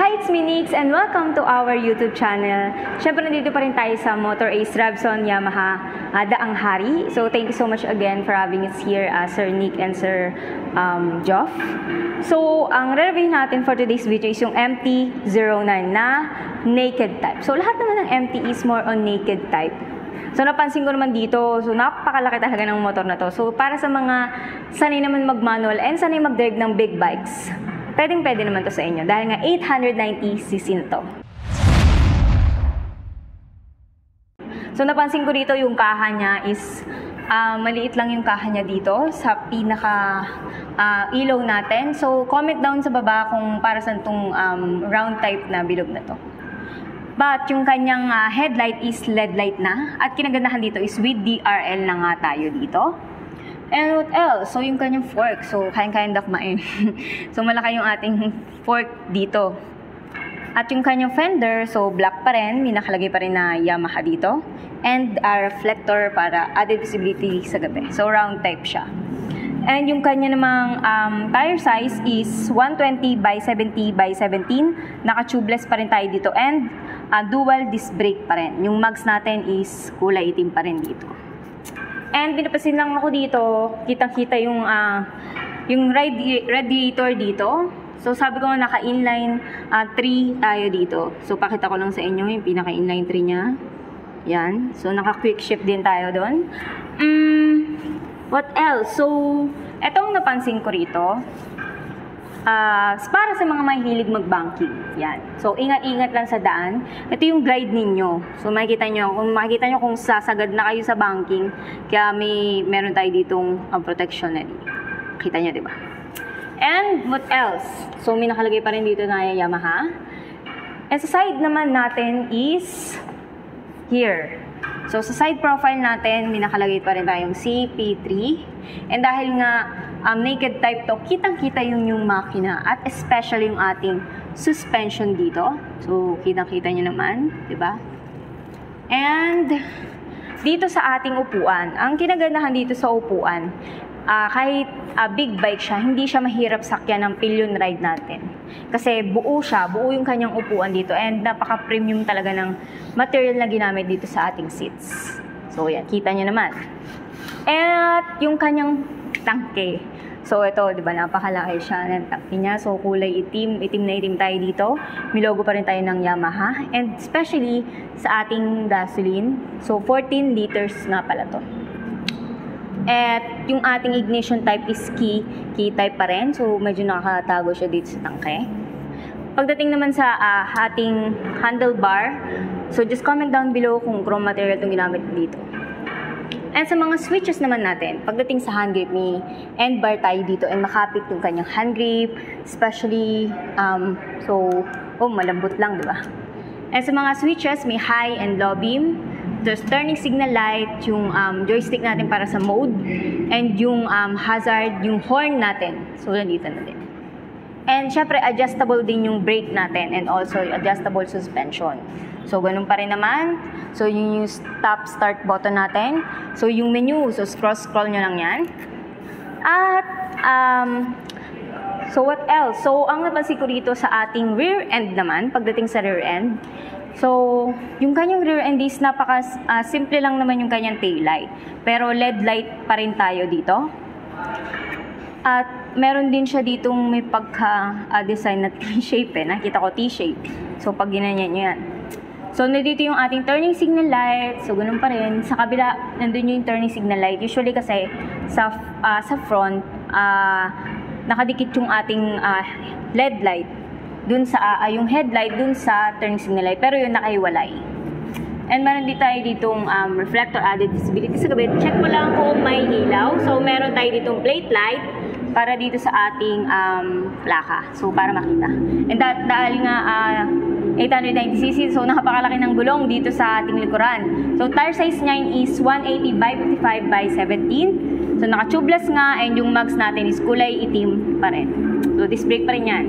Hi, it's me Nix and welcome to our YouTube channel. Siyempre, nandito pa rin tayo sa Motor Ace Rabson Yamaha Daang Hari. So, thank you so much again for having us here, Sir Nick and Sir Joff. So, ang re-review natin for today's video is yung MT-09 na naked type. So, lahat naman ng MT is more on naked type. So, napansin ko naman dito, so napakalaki talaga ng motor na to. So, para sa mga sanay naman mag-manual and sanay mag-drive ng big bikes, pwedeng-pwede naman to sa inyo dahil nga 890cc na to. So, napansin ko dito yung kaha niya is maliit lang yung kaha niya dito sa pinaka ilaw natin. So, comment down sa baba kung para saan tong round type na bilog na to. But yung kanyang headlight is LED light na at kinagandahan dito is with DRL na nga tayo dito. And what else? So, yung kanyang fork. So, kayang-kayang dakmain. So, malaki yung ating fork dito. At yung kanyang fender, so, black pa rin. May nakalagay pa rin na Yamaha dito. And a reflector para added visibility sa gabi. So, round type siya. And yung kanya namang tire size is 120 by 70 by 17. Naka-tubeless pa rin tayo dito. And dual disc brake pa rin. Yung mags natin is kulay itim pa rin dito. And pinapasin lang ako dito, kitang-kita yung radiator dito. So, sabi ko naka-inline 3 tayo dito. So, pakita ko lang sa inyo yung pinaka-inline 3 niya. Yan. So, naka-quick shift din tayo doon. What else? So, etong napansin ko rito, para sa mga mahilig mag-banking. Yan. So, ingat-ingat lang sa daan. Ito yung glide ninyo. So, makikita nyo kung sasagad na kayo sa banking, kaya meron tayo ditong protection na dito. Kita nyo, diba? And, what else? So, may nakalagay pa rin dito na Yamaha. And sa side naman natin is here. So, sa side profile natin, may nakalagay pa rin tayong CP3. And dahil nga naked type to, kitang-kita yung makina at especially yung ating suspension dito. So, kitang-kita nyo naman, di ba? And dito sa ating upuan, ang kinagandahan dito sa upuan, kahit big bike siya, hindi siya mahirap sakyan ng pillion ride natin. Kasi buo yung kanyang upuan dito and napaka-premium talaga ng material na ginamit dito sa ating seats. So, yan, kita nyo naman. At yung kanyang tangke. So, ito, di ba, napakalaki siya ng tangke niya. So, kulay itim na itim tayo dito. May logo pa rin tayo ng Yamaha. And especially sa ating gasoline. So, 14 liters nga pala to. At yung ating ignition type is key type pa rin. So, medyo nakakatago siya dito sa tangke. Pagdating naman sa ating handlebar, so just comment down below kung chrome material itong ginamit dito. And sa mga switches naman natin, pagdating sa hand grip, may end bar tayo dito and makapit yung kanyang hand grip, especially, malambot lang, di ba? And sa mga switches, may high and low beam. There's turning signal light, yung joystick natin para sa mode, and yung hazard, yung horn natin. So, nandito na din. And syempre, adjustable din yung brake natin and also adjustable suspension. So, ganun pa rin naman. So, yung stop-start button natin. So, yung menu, so scroll nyo lang yan. At, so what else? So, ang napansin ko rito sa ating rear end naman, pagdating sa rear end, so, yung kanyang rear end is simple lang naman yung kanyang tail light. Pero LED light pa rin tayo dito. At meron din siya ditong may pagka-design na T-shape eh. Nakita ko T-shape. So, pag ginanyan nyo yan. So, nandito yung ating turning signal light. So, ganun pa rin. Sa kabila, nandun yung turning signal light. Usually kasi sa front, nakadikit yung ating LED light. Dun sa, yung headlight dun sa turning signal light. Pero yun nakahiwalay. And meron din tayo ditong reflector added visibility sa gabi. Check mo lang kung may ilaw. So, meron tayo ditong plate light para dito sa ating plaka. So, para makita. And dahil nga 890cc, so napakalaki ng gulong dito sa ating likuran. So, tire size niya is 180 by 55 by 17. So, naka-tubeless nga and yung mags natin is kulay itim pa rin. So, disc brake pa rin yan.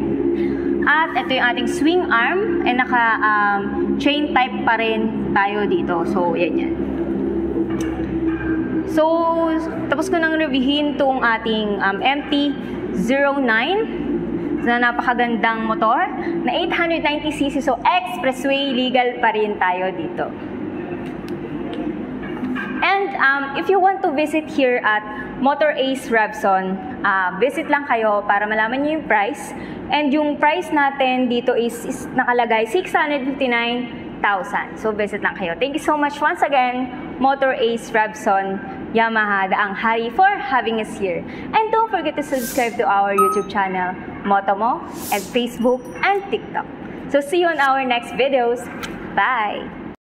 At ito yung ating swing arm and naka-chain type pa rin tayo dito. So, yan. So, tapos ko nang reviewin itong ating MT-09. So, napakagandang motor na 890cc. So, expressway legal pa rin tayo dito. And if you want to visit here at Motor Ace Rebson, visit lang kayo para malaman niyo yung price. And yung price natin dito is nakalagay 659,000. So, visit lang kayo. Thank you so much once again, Motor Ace Rebson, Yamaha, Daang Hari, for having us here. And don't forget to subscribe to our YouTube channel, Motomo, and Facebook and TikTok. So, see you on our next videos. Bye!